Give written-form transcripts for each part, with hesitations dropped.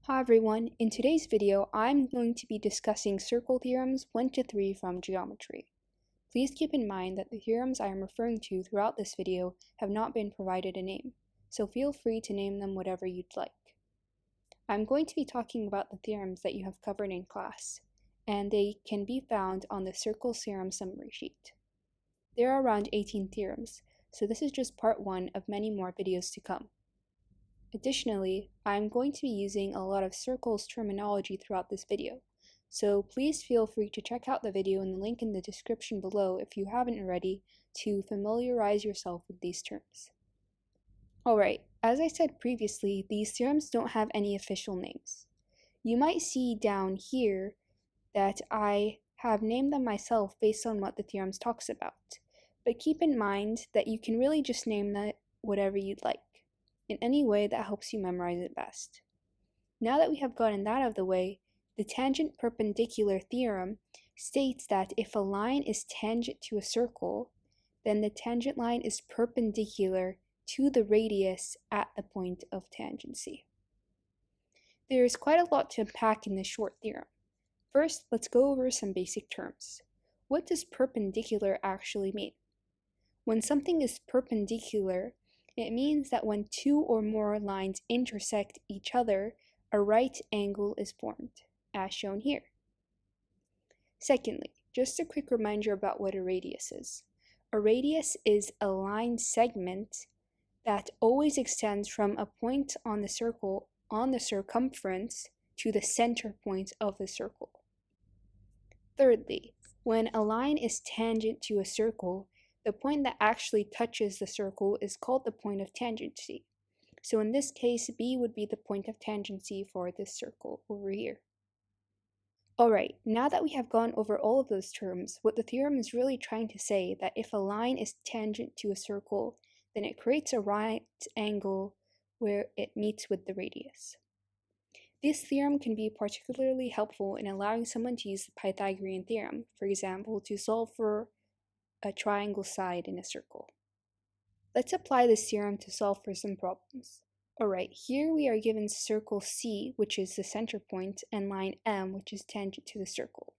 Hi everyone, in today's video I'm going to be discussing circle theorems 1 to 3 from geometry. Please keep in mind that the theorems I am referring to throughout this video have not been provided a name, so feel free to name them whatever you'd like. I'm going to be talking about the theorems that you have covered in class, and they can be found on the circle theorem summary sheet. There are around 18 theorems, so this is just part 1 of many more videos to come. Additionally, I'm going to be using a lot of circles terminology throughout this video, so please feel free to check out the video in the link in the description below if you haven't already to familiarize yourself with these terms. Alright, as I said previously, these theorems don't have any official names. You might see down here that I have named them myself based on what the theorems talks about, but keep in mind that you can really just name that whatever you'd like, in any way that helps you memorize it best. Now that we have gotten that out of the way, the tangent perpendicular theorem states that if a line is tangent to a circle, then the tangent line is perpendicular to the radius at the point of tangency. There is quite a lot to unpack in this short theorem. First, let's go over some basic terms. What does perpendicular actually mean? When something is perpendicular, it means that when two or more lines intersect each other, a right angle is formed, as shown here. Secondly, just a quick reminder about what a radius is. A radius is a line segment that always extends from a point on the circle on the circumference to the center point of the circle. Thirdly, when a line is tangent to a circle, the point that actually touches the circle is called the point of tangency. So in this case, B would be the point of tangency for this circle over here. Alright, now that we have gone over all of those terms, what the theorem is really trying to say that if a line is tangent to a circle, then it creates a right angle where it meets with the radius. This theorem can be particularly helpful in allowing someone to use the Pythagorean theorem, for example, to solve for a triangle side in a circle. Let's apply this theorem to solve for some problems. Alright, here we are given circle C, which is the center point, and line M, which is tangent to the circle.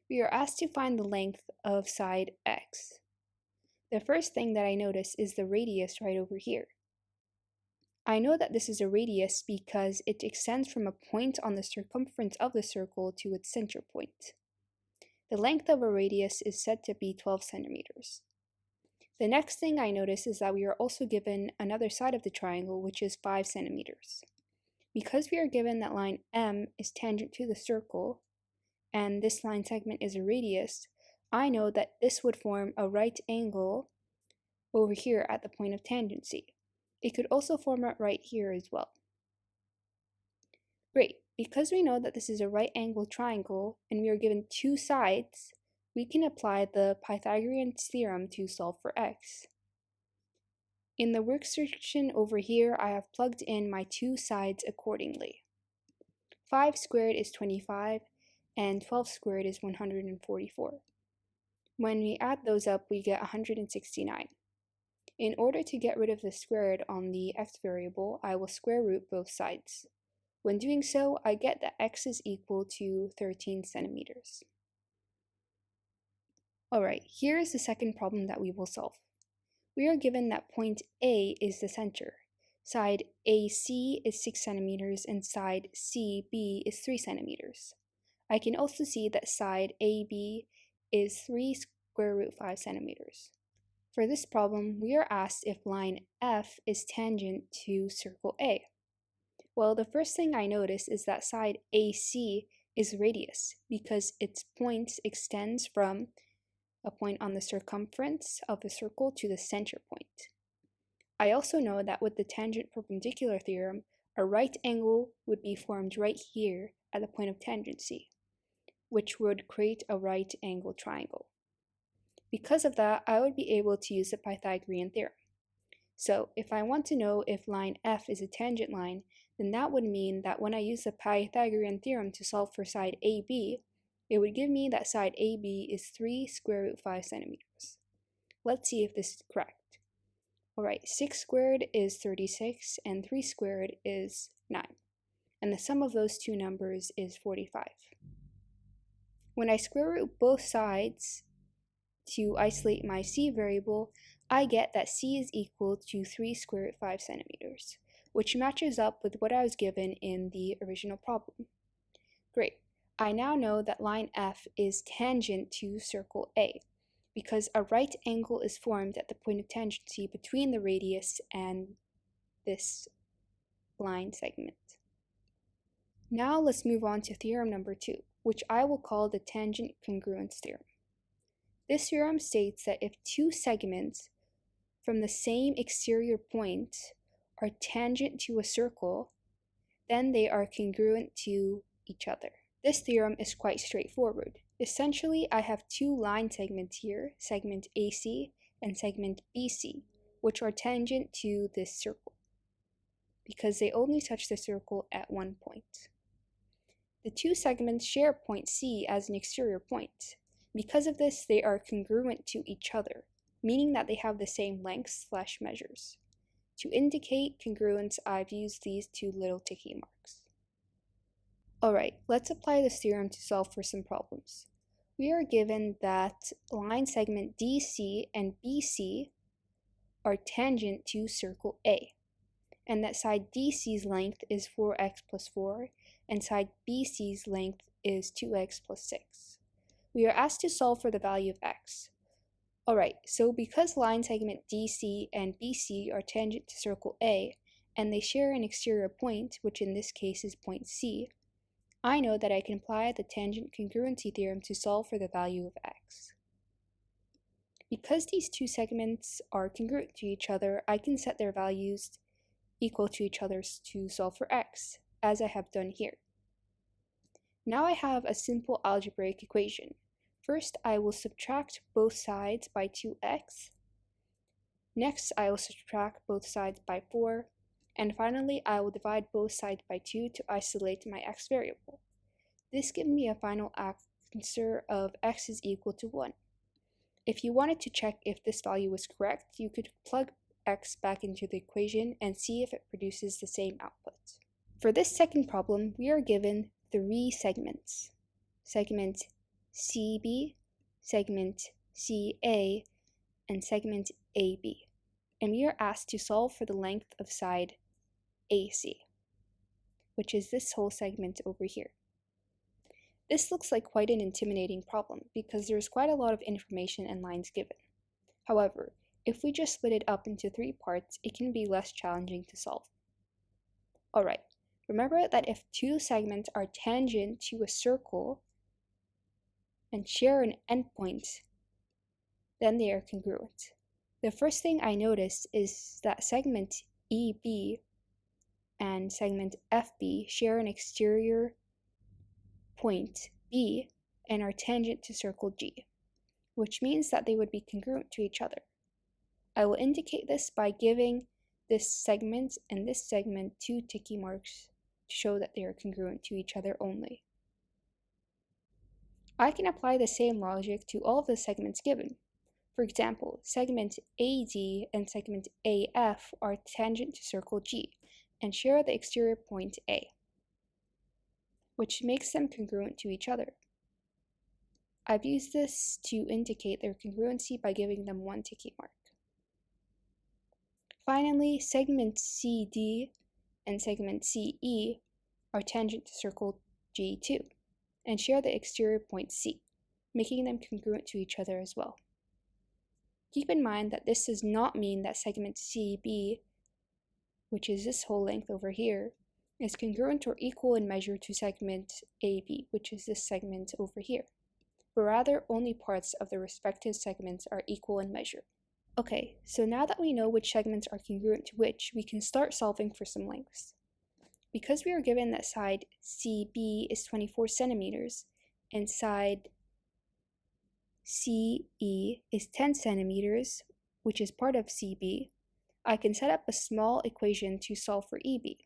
We are asked to find the length of side X. The first thing that I notice is the radius right over here. I know that this is a radius because it extends from a point on the circumference of the circle to its center point. The length of a radius is said to be 12 centimeters. The next thing I notice is that we are also given another side of the triangle, which is 5 centimeters. Because we are given that line M is tangent to the circle, and this line segment is a radius, I know that this would form a right angle over here at the point of tangency. It could also form it right here as well. Great, because we know that this is a right angle triangle and we are given two sides, we can apply the Pythagorean theorem to solve for x. In the work section over here, I have plugged in my two sides accordingly. 5 squared is 25 and 12 squared is 144. When we add those up, we get 169. In order to get rid of the squared on the x variable, I will square root both sides. When doing so, I get that x is equal to 13 centimeters. Alright, here is the second problem that we will solve. We are given that point A is the center. Side AC is 6 centimeters and side CB is 3 centimeters. I can also see that side AB is 3 square root 5 centimeters. For this problem, we are asked if line F is tangent to circle A. Well, the first thing I notice is that side AC is radius because its point extends from a point on the circumference of the circle to the center point. I also know that with the tangent perpendicular theorem, a right angle would be formed right here at the point of tangency, which would create a right angle triangle. Because of that, I would be able to use the Pythagorean theorem. So if I want to know if line F is a tangent line, then that would mean that when I use the Pythagorean theorem to solve for side AB, it would give me that side AB is 3 square root 5 centimeters. Let's see if this is correct. Alright, 6 squared is 36 and 3 squared is 9. and the sum of those two numbers is 45. When I square root both sides to isolate my c variable, I get that c is equal to 3 square root 5 centimeters, which matches up with what I was given in the original problem. Great. I now know that line F is tangent to circle A, because a right angle is formed at the point of tangency between the radius and this line segment. Now let's move on to theorem number 2, which I will call the tangent-congruence theorem. This theorem states that if two segments from the same exterior point are tangent to a circle, then they are congruent to each other. This theorem is quite straightforward. Essentially, I have two line segments here, segment AC and segment BC, which are tangent to this circle, because they only touch the circle at one point. The two segments share point C as an exterior point. Because of this, they are congruent to each other, meaning that they have the same lengths/measures. To indicate congruence, I've used these two little ticky marks. Alright, let's apply this theorem to solve for some problems. We are given that line segment DC and BC are tangent to circle A, and that side DC's length is 4x plus 4, and side BC's length is 2x plus 6. We are asked to solve for the value of x. Alright, so because line segment DC and BC are tangent to circle A, and they share an exterior point, which in this case is point C, I know that I can apply the tangent congruency theorem to solve for the value of x. Because these two segments are congruent to each other, I can set their values equal to each other to solve for x, as I have done here. Now I have a simple algebraic equation. First, I will subtract both sides by 2x. Next, I will subtract both sides by 4. And finally, I will divide both sides by 2 to isolate my x variable. This gives me a final answer of x is equal to 1. If you wanted to check if this value was correct, you could plug x back into the equation and see if it produces the same output. For this second problem, we are given 3 segments. Segment CB, segment CA, and segment AB. And we are asked to solve for the length of side AC, which is this whole segment over here. This looks like quite an intimidating problem because there's quite a lot of information and lines given. However, if we just split it up into 3 parts, it can be less challenging to solve. Alright, remember that if two segments are tangent to a circle and share an endpoint, then they are congruent. The first thing I noticed is that segment EB and segment FB share an exterior point B and are tangent to circle G, which means that they would be congruent to each other. I will indicate this by giving this segment and this segment 2 ticky marks to show that they are congruent to each other only. I can apply the same logic to all of the segments given. For example, segment AD and segment AF are tangent to circle G and share the exterior point A, which makes them congruent to each other. I've used this to indicate their congruency by giving them 1 ticky mark. Finally, segment CD and segment CE are tangent to circle G2 and share the exterior point C, making them congruent to each other as well. Keep in mind that this does not mean that segment CB, which is this whole length over here, is congruent or equal in measure to segment AB, which is this segment over here, but rather only parts of the respective segments are equal in measure. Okay, so now that we know which segments are congruent to which, we can start solving for some lengths. Because we are given that side CB is 24 centimeters and side CE is 10 centimeters, which is part of CB, I can set up a small equation to solve for EB.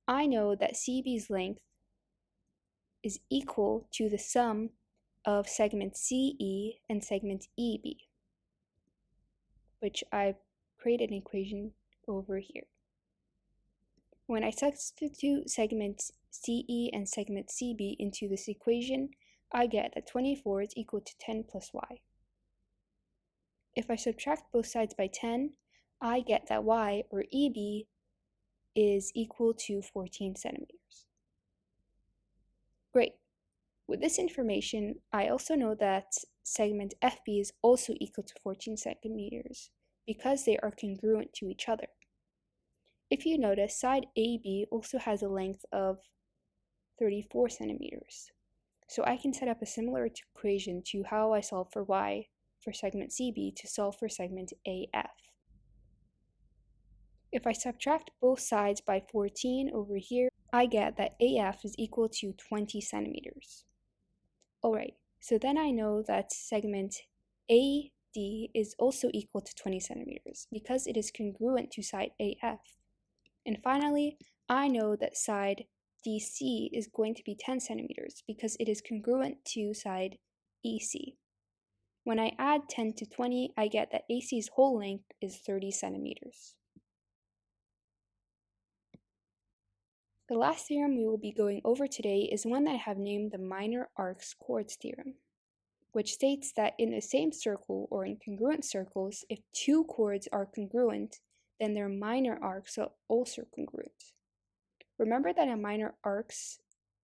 I know that CB's length is equal to the sum of segment CE and segment EB, which I've created an equation over here. When I substitute segments CE and segment CB into this equation, I get that 24 is equal to 10 plus y. If I subtract both sides by 10, I get that y, or EB, is equal to 14 centimeters. Great. With this information, I also know that segment FB is also equal to 14 centimeters because they are congruent to each other. If you notice, side AB also has a length of 34 centimeters. So I can set up a similar equation to how I solve for y for segment CB to solve for segment AF. If I subtract both sides by 14 over here, I get that AF is equal to 20 centimeters. Alright, so then I know that segment AD is also equal to 20 centimeters because it is congruent to side AF. And finally, I know that side DC is going to be 10 centimeters because it is congruent to side EC. When I add 10 to 20, I get that AC's whole length is 30 centimeters. The last theorem we will be going over today is one that I have named the minor arcs chords theorem, which states that in the same circle or in congruent circles, if two chords are congruent, then their minor arcs are also congruent. Remember that a minor arc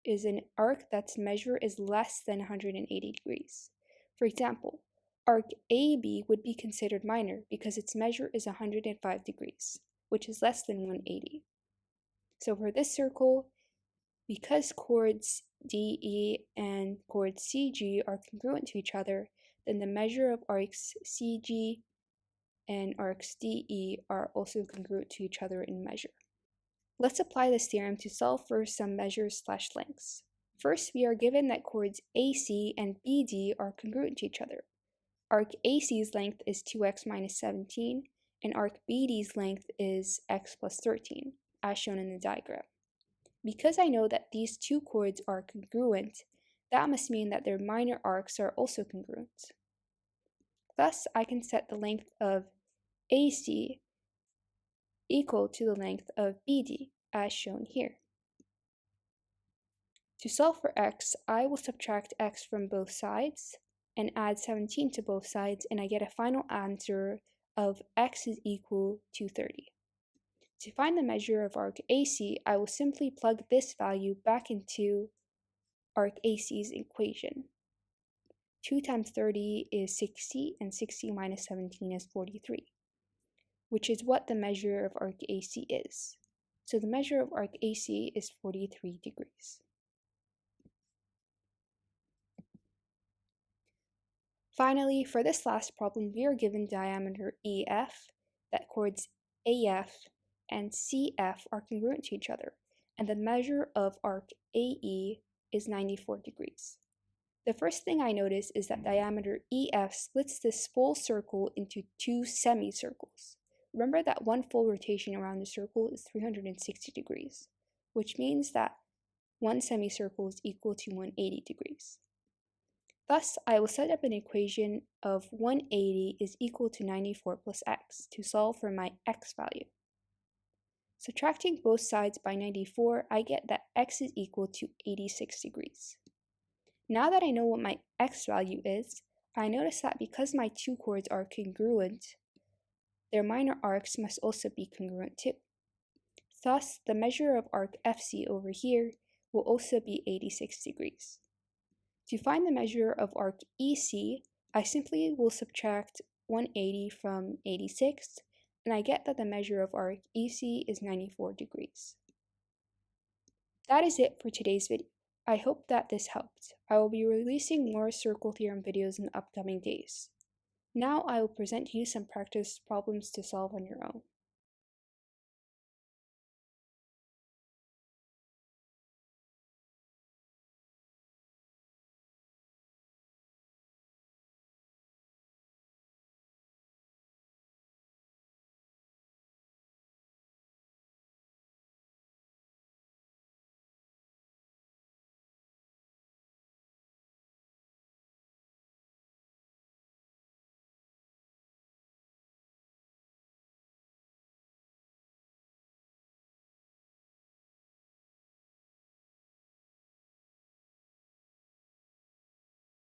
is an arc that's measure is less than 180 degrees. For example, arc AB would be considered minor because its measure is 105 degrees, which is less than 180. So for this circle, because chords DE and chords CG are congruent to each other, then the measure of arcs CG and arcs DE are also congruent to each other in measure. Let's apply this theorem to solve for some measures/lengths. First, we are given that chords AC and BD are congruent to each other. Arc AC's length is 2x minus 17, and arc BD's length is x plus 13, as shown in the diagram. Because I know that these two chords are congruent, that must mean that their minor arcs are also congruent. Thus, I can set the length of AC equal to the length of BD, as shown here. To solve for x, I will subtract x from both sides and add 17 to both sides, and I get a final answer of x is equal to 30. To find the measure of arc AC, I will simply plug this value back into arc AC's equation. 2 times 30 is 60, and 60 minus 17 is 43, which is what the measure of arc AC is. So the measure of arc AC is 43 degrees. Finally, for this last problem, we are given diameter EF, that chords AF and CF are congruent to each other, and the measure of arc AE is 94 degrees. The first thing I notice is that diameter EF splits this full circle into two semicircles. Remember that one full rotation around the circle is 360 degrees, which means that one semicircle is equal to 180 degrees. Thus, I will set up an equation of 180 is equal to 94 plus x to solve for my x value. Subtracting both sides by 94, I get that x is equal to 86 degrees. Now that I know what my x value is, I notice that because my two chords are congruent, their minor arcs must also be congruent too. Thus, the measure of arc FC over here will also be 86 degrees. To find the measure of arc EC, I simply will subtract 180 from 86, and I get that the measure of arc EC is 94 degrees. That is it for today's video. I hope that this helped. I will be releasing more circle theorem videos in the upcoming days. Now I will present to you some practice problems to solve on your own.